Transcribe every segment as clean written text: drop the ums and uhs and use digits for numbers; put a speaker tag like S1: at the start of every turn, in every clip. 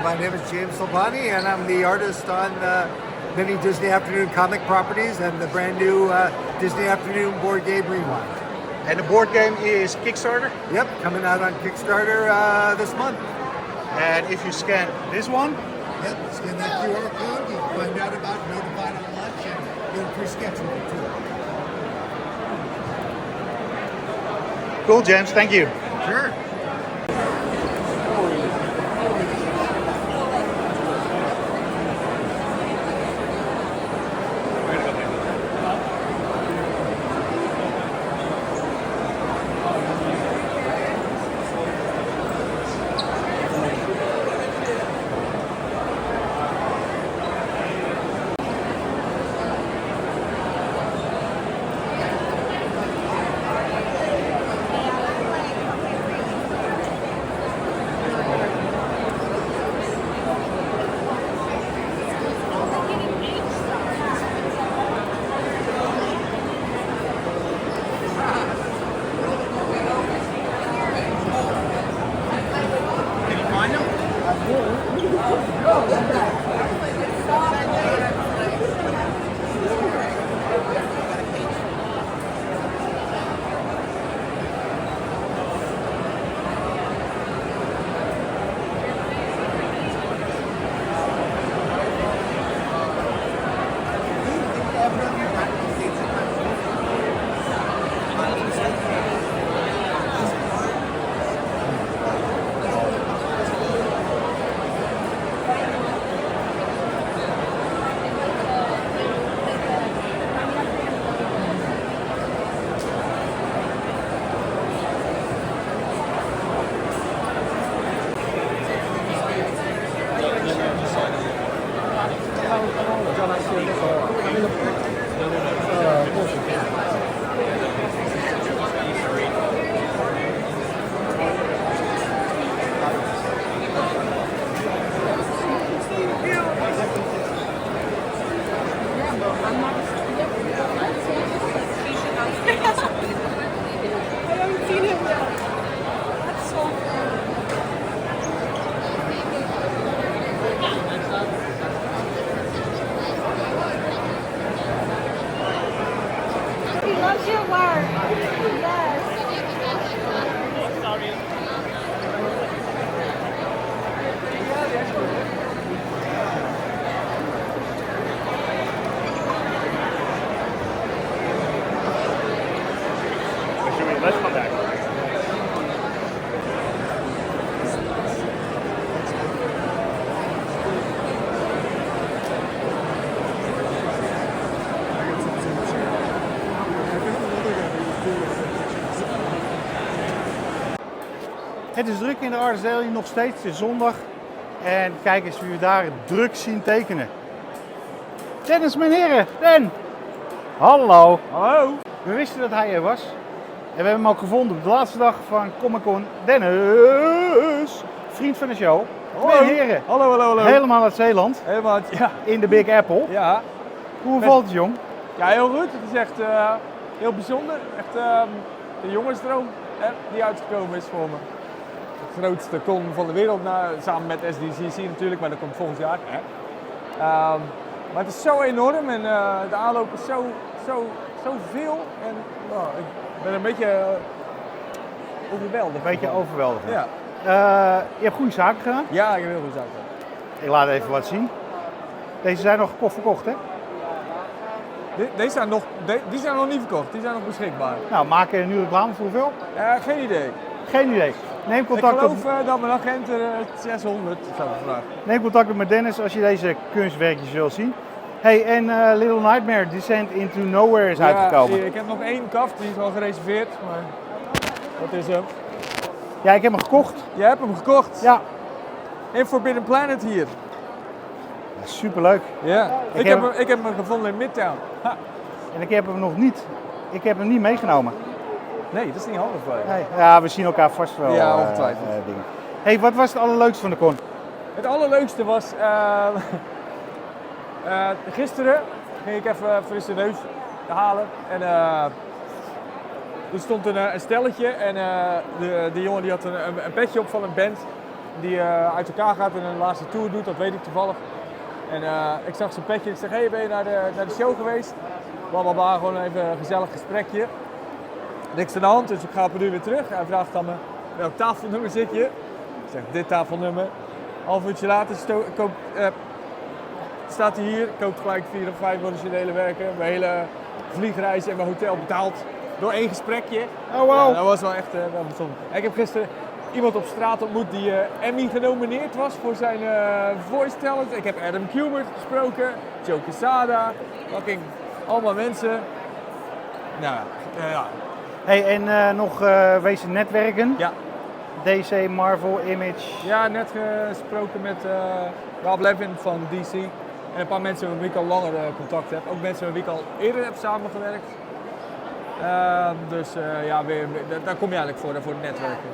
S1: My name is James Silvani, and I'm the artist on many Disney Afternoon comic properties and the brand new Disney Afternoon board game Rewind.
S2: And the board game is Kickstarter?
S1: Yep, coming out on Kickstarter this month.
S2: And if you scan this one?
S1: Yep, scan that QR code, you can find out about Notified on Lunch and get a free sketch with it too.
S2: Cool, James, thank you.
S1: Sure.
S2: Let's come back.
S3: Het is druk in de Art Deal nog steeds, het is zondag. En kijk eens wie we daar druk zien tekenen. Dennis Menheere, Den! Hallo!
S2: Hallo!
S3: We wisten dat hij er was. En we hebben hem ook gevonden op de laatste dag van Comic Con. Dennis! Vriend van de show. Menheere.
S2: Hallo, hallo, hallo.
S3: Helemaal uit Zeeland.
S2: Helemaal, ja.
S3: In de Big Apple.
S2: Ja.
S3: Hoe bevalt het, jong?
S2: Ja, heel goed. Het is echt heel bijzonder. Echt de jongensdroom die uitgekomen is voor me. Het grootste con van de wereld, samen met SDCC natuurlijk, maar dat komt volgend jaar. Maar het is zo enorm en de aanloop is zo veel. En ik ben een beetje overweldigd.
S3: Een beetje overweldigend.
S2: Ja.
S3: Je hebt goede zaken gedaan.
S2: Ja, ik heb heel goed zaken.
S3: Ik laat even wat zien. Deze zijn nog verkocht, hè?
S2: Die zijn nog niet verkocht, die zijn nog beschikbaar.
S3: Nou, maak je nu reclame voor hoeveel?
S2: Geen idee.
S3: Geen idee. Neem contact
S2: Ik geloof
S3: op.
S2: dat mijn agent er 600 zou vragen.
S3: Neem contact op met Dennis als je deze kunstwerkjes wil zien. Hey, en Little Nightmare Descent into Nowhere is uitgekomen.
S2: Ik heb nog 1 kaft, die is al gereserveerd, maar dat is hem.
S3: Ja, ik heb hem gekocht.
S2: Jij hebt hem gekocht?
S3: Ja.
S2: In Forbidden Planet hier.
S3: Superleuk.
S2: Ja. Ik heb hem gevonden in Midtown. Ha.
S3: En ik heb hem nog niet. Ik heb hem niet meegenomen.
S2: Nee, dat is niet handig voor je.
S3: Nee. Ja, we zien elkaar vast wel.
S2: Ja, ongetwijfeld.
S3: Dingen. Hey, wat was het allerleukste van de con?
S2: Het allerleukste was, gisteren ging ik even frisse neus halen en er stond een stelletje en die jongen die had een petje op van een band die uit elkaar gaat en een laatste tour doet, dat weet ik toevallig. En ik zag zijn petje en ik zeg, hey, ben je naar de show geweest? Blablabla, gewoon even een gezellig gesprekje. Niks aan de hand, dus ik ga op een uur weer terug. Hij vraagt aan me, welk tafelnummer zit je? Ik zeg, dit tafelnummer. Half uurtje later staat hij hier, koopt gelijk 4 of 5 originele werken. Mijn hele vliegreis en mijn hotel betaald door 1 gesprekje.
S3: Oh, wow.
S2: Ja, dat was wel echt wel bijzonder. Ik heb gisteren iemand op straat ontmoet die Emmy genomineerd was voor zijn voice talent. Ik heb Adam Kubert gesproken, Joe Quesada, fucking allemaal mensen. Nou ja.
S3: Hey, en nog wezen netwerken.
S2: Ja.
S3: DC, Marvel, Image.
S2: Ja, net gesproken met Rob Levin van DC. En een paar mensen met wie ik al langer contact heb. Ook mensen met wie ik al eerder heb samengewerkt. Dus daar kom je eigenlijk voor het netwerken.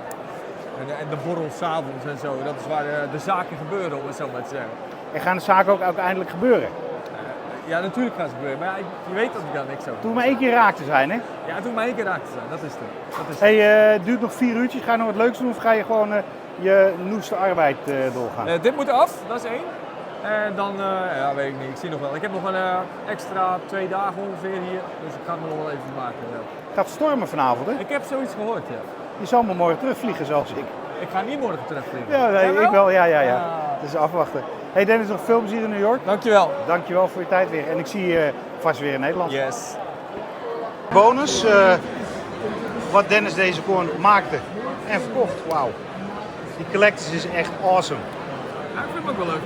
S2: En de borrels 's avonds en zo. Dat is waar de zaken gebeuren, om het zo maar te zeggen.
S3: En gaan de zaken ook uiteindelijk gebeuren?
S2: Ja, natuurlijk gaan ze gebeuren. Maar ja, je weet dat ik dan niks zo.
S3: Toen maar 1 keer raak te zijn, hè?
S2: Ja, toen maar 1 keer raak te zijn. Dat is het.
S3: Hey, het duurt nog 4 uurtjes. Ga je nog wat leuks doen of ga je gewoon je noeste arbeid doorgaan?
S2: Dit moet af, dat is 1. En dan, weet ik niet, ik zie nog wel. Ik heb nog een extra 2 dagen ongeveer hier, dus ik ga het nog wel even maken. Ja.
S3: Het gaat stormen vanavond, hè?
S2: Ik heb zoiets gehoord, ja.
S3: Je zal maar morgen terugvliegen, zoals ik.
S2: Ik ga niet morgen terugvliegen.
S3: Ja, nee,
S2: Jij
S3: ik wel. Ja.
S2: Ah.
S3: Dus afwachten. Hey Dennis, nog veel plezier in New York.
S2: Dankjewel.
S3: Dankjewel voor je tijd weer. En ik zie je vast weer in Nederland.
S2: Yes.
S3: Bonus, wat Dennis deze con maakte en verkocht. Wauw. Die collectors is echt awesome.
S2: Ja, ik vind het ook wel leuk.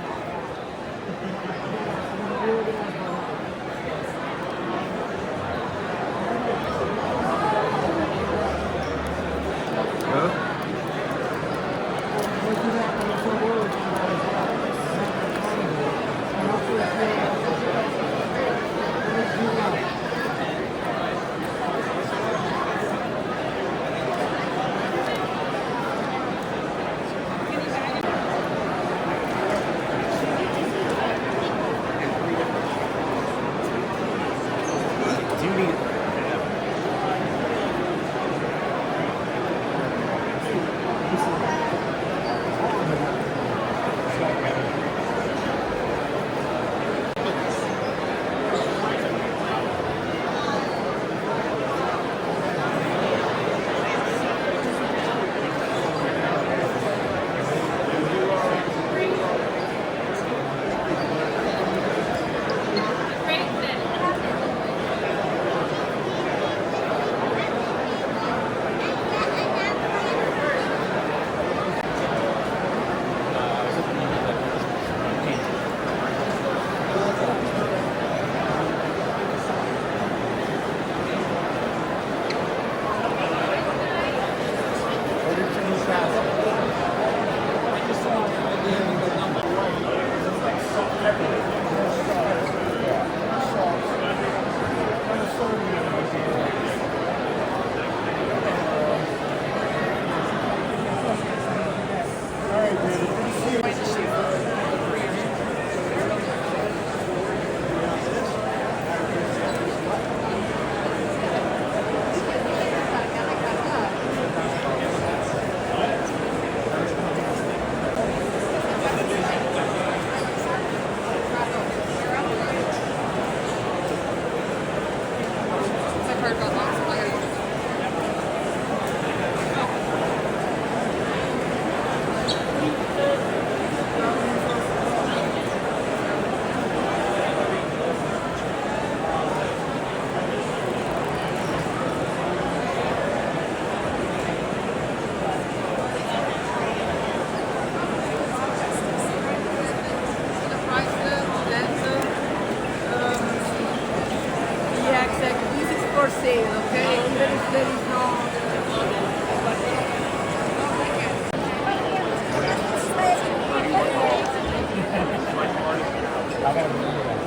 S2: gotta remember that.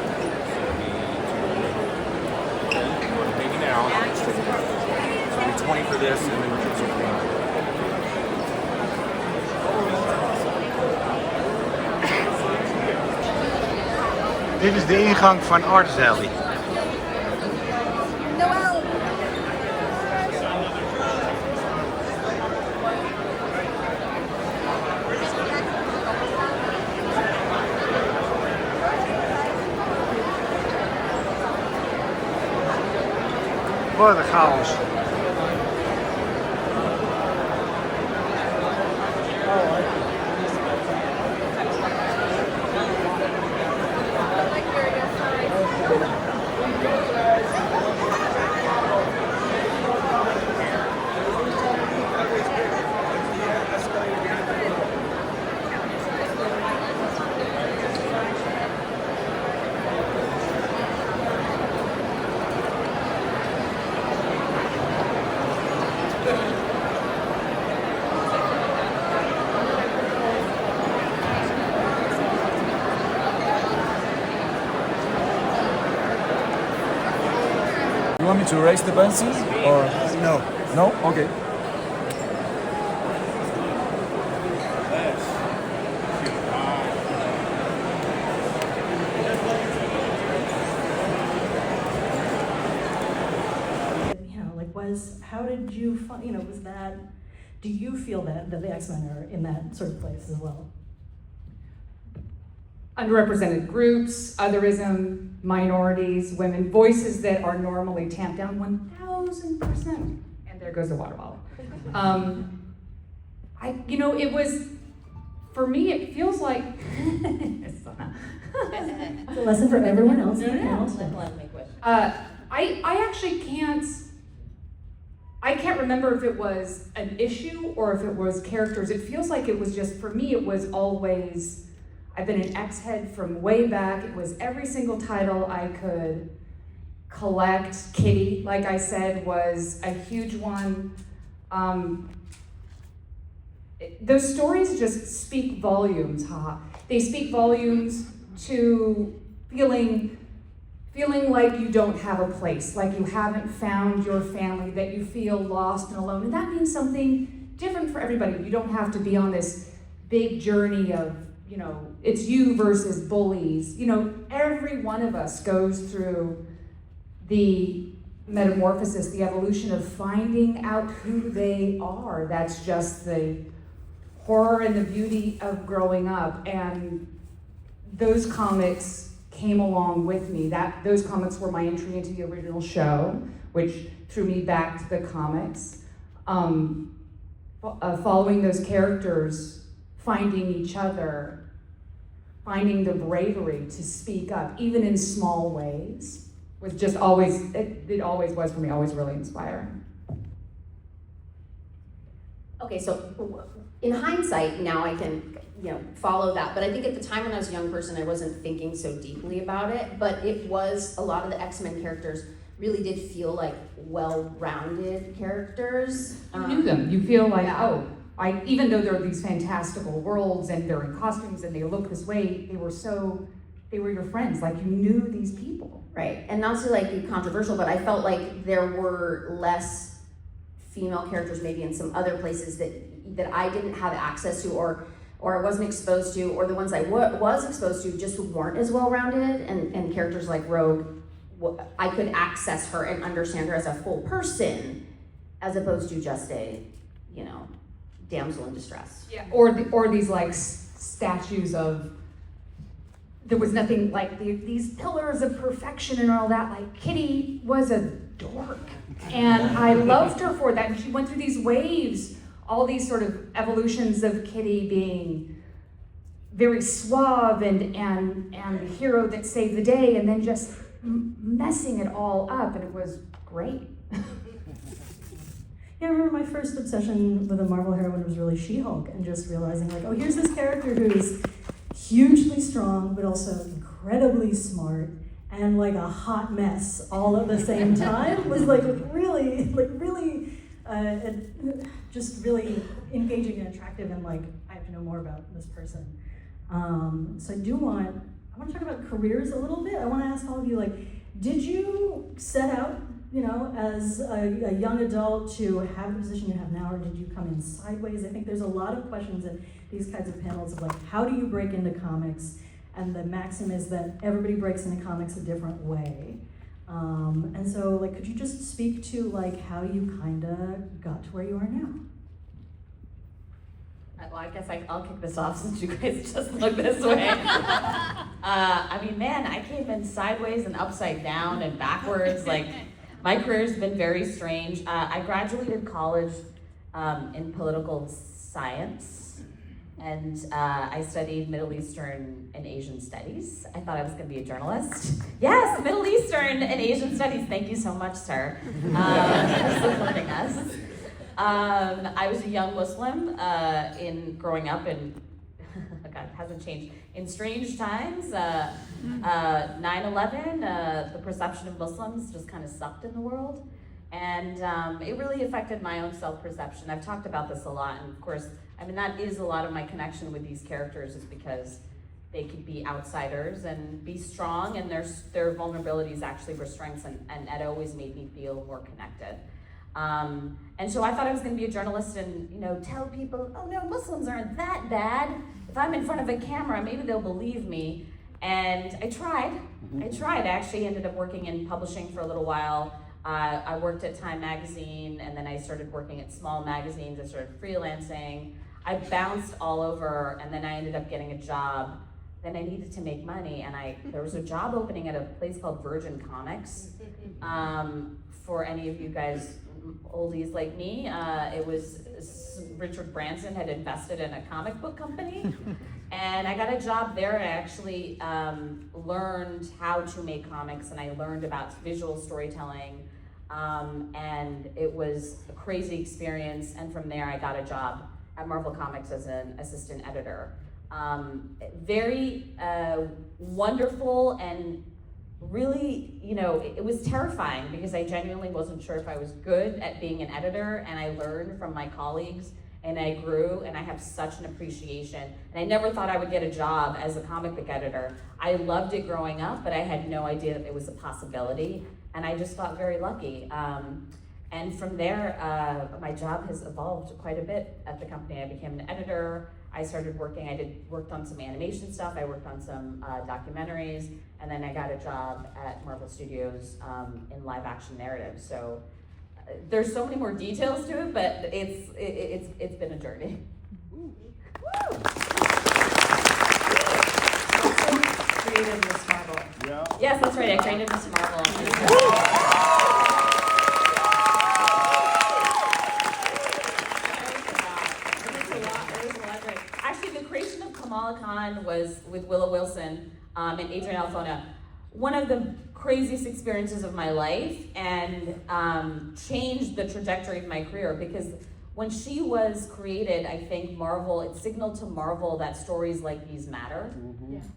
S4: Maybe now. So 20 for this, and then we're going to
S3: Dit is de ingang van Artist Alley. Wat een chaos.
S2: You want me to erase the pencils or
S1: No.
S2: no? Okay.
S5: How did you find, was that, do you feel that the X-Men are in that sort of place as well?
S6: Underrepresented groups, otherism, minorities, women, voices that are normally tamped down 1,000%. And there goes the water bottle. It was, for me, it feels like,
S5: It's a lesson for everyone else.
S6: I actually I can't remember if it was an issue or if it was characters. It feels like it was just, for me, it was always, I've been an X-head from way back. It was every single title I could collect. Kitty, like I said, was a huge one. Those stories just speak volumes, They speak volumes to feeling like you don't have a place, like you haven't found your family, that you feel lost and alone. And that means something different for everybody. You don't have to be on this big journey of, it's you versus bullies. Every one of us goes through the metamorphosis, the evolution of finding out who they are. That's just the horror and the beauty of growing up. And those comics came along with me. Those comics were my entry into the original show, which threw me back to the comics. Following those characters, finding each other, finding the bravery to speak up, even in small ways, was just always, it always was for me, always really inspiring.
S7: Okay, so in hindsight, now I can follow that, but I think at the time when I was a young person, I wasn't thinking so deeply about it, but it was, a lot of the X-Men characters really did feel like well-rounded characters.
S6: You knew them, you feel like,
S7: Yeah.
S6: even though they're these fantastical worlds and they're in costumes and they look this way, they were your friends, like you knew these people.
S7: Right, and not to be controversial, but I felt like there were less female characters maybe in some other places that I didn't have access to or I wasn't exposed to, or the ones I was exposed to just weren't as well-rounded, and characters like Rogue, I could access her and understand her as a full person, as opposed to just a, damsel in distress.
S6: Yeah, or these statues of, there was nothing like these pillars of perfection and all that. Like Kitty was a dork, and I loved her for that. And she went through these waves, all these sort of evolutions of Kitty being very suave and the hero that saved the day, and then just messing it all up, and it was great.
S5: Yeah, I remember my first obsession with a Marvel heroine was really She-Hulk, and just realizing here's this character who's hugely strong, but also incredibly smart, and a hot mess all at the same time. Was really just really engaging and attractive, and I have to know more about this person. So I do want I want to talk about careers a little bit. I want to ask all of you, like, did you set out, you know, as a young adult to have the position you have now, or did you come in sideways? I think there's a lot of questions in these kinds of panels of like, how do you break into comics? And the maxim is that everybody breaks into comics a different way. And so, like, could you just speak to like how you kind of got to where you are now?
S8: Well, I guess I'll kick this off since you guys just look this way. I mean, man, I came in sideways and upside down and backwards. Like, my career's been very strange. I graduated college in political science, and I studied Middle Eastern and Asian studies. I thought I was going to be a journalist. Yes, Middle Eastern and Asian studies. Thank you so much, sir, for supporting us. I was a young Muslim in growing up in, God, it hasn't changed, in strange times. 9/11, the perception of Muslims just kind of sucked in the world. And it really affected my own self-perception. I've talked about this a lot, and of course, I mean, that is a lot of my connection with these characters, is because they could be outsiders and be strong, and their vulnerabilities actually were strengths, and it always made me feel more connected. And so I thought I was going to be a journalist and, you know, tell people, oh no, Muslims aren't that bad. If I'm in front of a camera, maybe they'll believe me. And I tried. I actually ended up working in publishing for a little while. I worked at Time Magazine, and then I started working at small magazines. I started freelancing. I bounced all over, and then I ended up getting a job. Then I needed to make money, and there was a job opening at a place called Virgin Comics. For any of you guys oldies like me, it was Richard Branson had invested in a comic book company, and I got a job there, and I actually learned how to make comics, and I learned about visual storytelling, and it was a crazy experience. And from there, I got a job at Marvel Comics as an assistant editor. Very wonderful, and really, you know, it was terrifying because I genuinely wasn't sure if I was good at being an editor, and I learned from my colleagues, and I grew, and I have such an appreciation. And I never thought I would get a job as a comic book editor. I loved it growing up, but I had no idea that it was a possibility, and I just got very lucky. And from there, my job has evolved quite a bit at the company. I became an editor. I started working, worked on some animation stuff, I worked on some documentaries, and then I got a job at Marvel Studios in live action narrative. So there's so many more details to it, but it's been a journey. Woo.
S6: Created Miss Marvel.
S4: Yeah.
S8: Yes, that's right, I created Miss Marvel. Con was with Willow Wilson and Adrian Alfona, one of the craziest experiences of my life, and changed the trajectory of my career, because when she was created, I think Marvel, it signaled to Marvel that stories like these matter,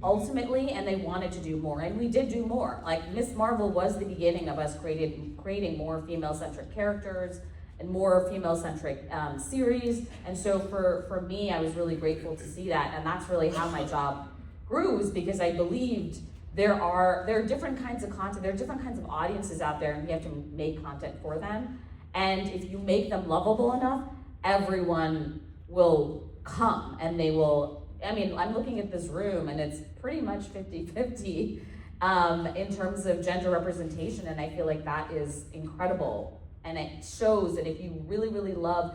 S8: ultimately, and they wanted to do more, and we did do more. Like, Miss Marvel was the beginning of us creating more female-centric characters, and more female-centric series. And so for me, I was really grateful to see that, and that's really how my job grew, is because I believed there are different kinds of content, there are different kinds of audiences out there, and we have to make content for them. And if you make them lovable enough, everyone will come, and they will, I mean, I'm looking at this room, and it's pretty much 50-50 in terms of gender representation, and I feel like that is incredible. And it shows that if you really, really love,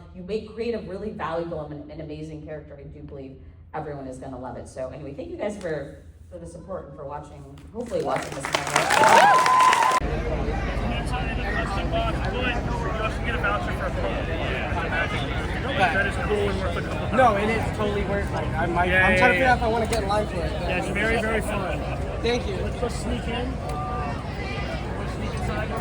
S8: create a really valuable and amazing character, I do believe everyone is gonna love it. So anyway, thank you guys for the support and for watching, hopefully watching this movie.
S9: That is cool and worth a couple.
S10: No, it is totally worth it. I'm trying to figure out if I want to get live for it.
S9: Yeah, it's very, very fun.
S10: Thank you.
S9: Let's just sneak in. Let's sneak inside.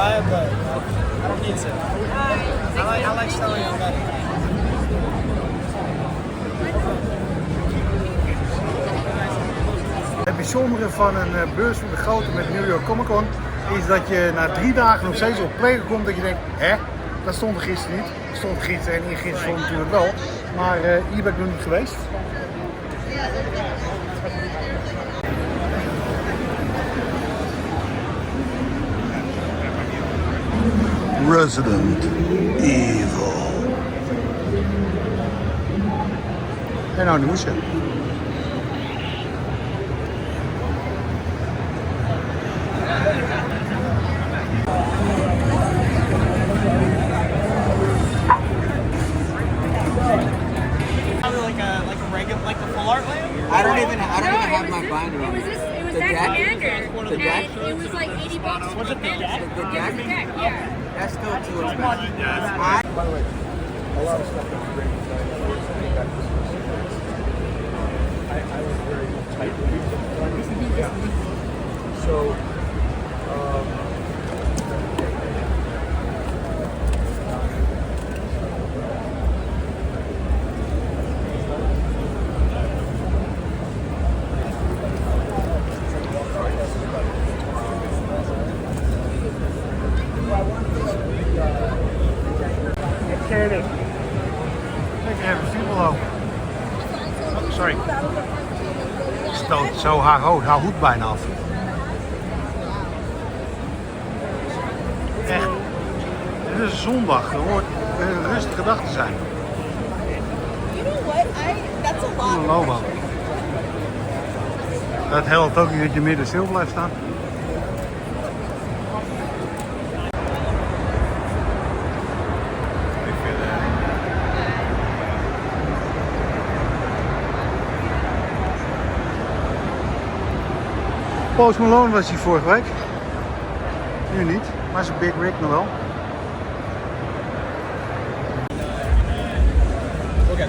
S10: buy it, but I don't need to. I like selling it better.
S3: Het bijzondere van een beurs van de grote met New York Comic Con is dat je na 3 dagen nog steeds op plekken komt dat je denkt, hè, dat stond er gisteren niet. Dat stond gisteren en eergisteren stond natuurlijk wel, maar hier ben ik nog niet geweest. Resident Evil. En nou, nu moest je.
S10: Like the full art lamp?
S11: I don't even have my binder on.
S12: It was that commander, and it was like $80.
S10: Was it the deck?
S11: The deck?
S12: Yeah.
S11: That's still too expensive. By
S2: the way, a lot of stuff that was great. I was very tight with you. So,
S3: Sorry. Stoot zo haar hoed bijna af. Echt. Het is zondag. Er hoort een rustige dag te zijn.
S12: You know what? That's a lot.
S3: Lobo. Dat helpt ook niet dat je midden stil blijft staan. Post Malone was hier vorige week. Nu niet, maar zijn Big Rick nog wel.
S2: Oké.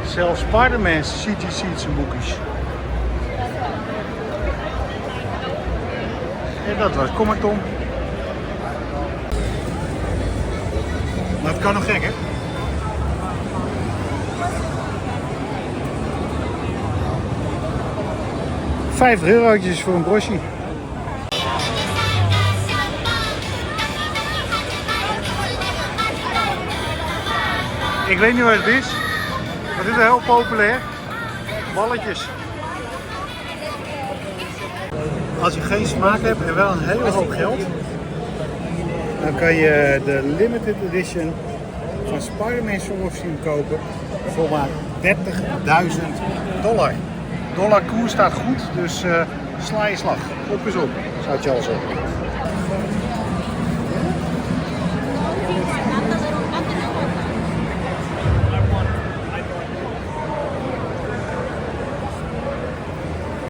S3: Zelfs Spider-Man CGC zijn boekjes. En dat was Comic Tom. Maar het kan nog gek, hè? €50 voor een brochie. Ik weet niet wat het is. Maar dit is heel populair. Balletjes. Als je geen smaak hebt en wel een hele hoop geld, dan kan je de limited edition van Spider-Man Song of Steam kopen voor maar $30.000. Dollarkoers staat goed, dus sla je slag. Op is op, zou ik je al zeggen.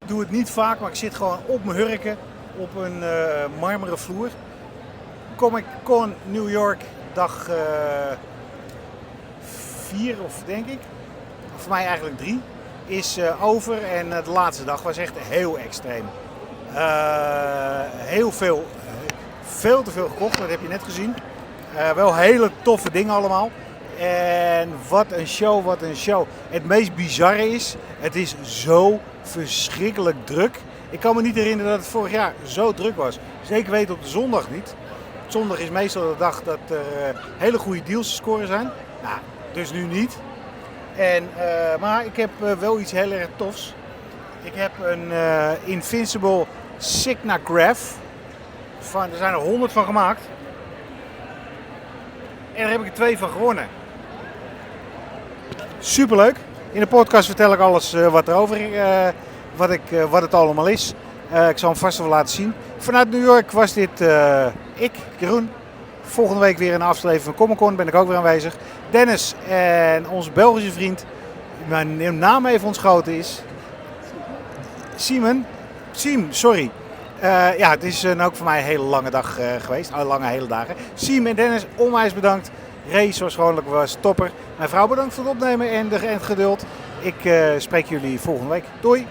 S3: Ik doe het niet vaak, maar ik zit gewoon op mijn hurken op een marmeren vloer. Comic Con New York, dag 4 of denk ik, voor mij eigenlijk 3, is over en de laatste dag was echt heel extreem. Heel veel, veel te veel gekocht, dat heb je net gezien. Wel hele toffe dingen allemaal. En wat een show, wat een show. Het meest bizarre is, het is zo verschrikkelijk druk. Ik kan me niet herinneren dat het vorig jaar zo druk was. Zeker weten op de zondag niet. Zondag is meestal de dag dat er hele goede deals te scoren zijn. Nou, dus nu niet. Maar ik heb wel iets heel erg tofs. Ik heb een Invincible Cardgame. Er zijn er 100 van gemaakt. En daar heb ik er 2 van gewonnen. Superleuk. In de podcast vertel ik alles wat erover, wat het allemaal is. Ik zal hem vast wel laten zien. Vanuit New York was dit ik, Jeroen. Volgende week weer een aflevering van Comic Con, ben ik ook weer aanwezig. Dennis en onze Belgische vriend, mijn naam even ontschoten is, Simon. Siem, sorry. Ja, het is ook voor mij een hele lange dag geweest. Hele dagen. Siem en Dennis, onwijs bedankt. Ray, zoals gewoonlijk, was topper. Mijn vrouw bedankt voor het opnemen en het geduld. Ik spreek jullie volgende week. Doei!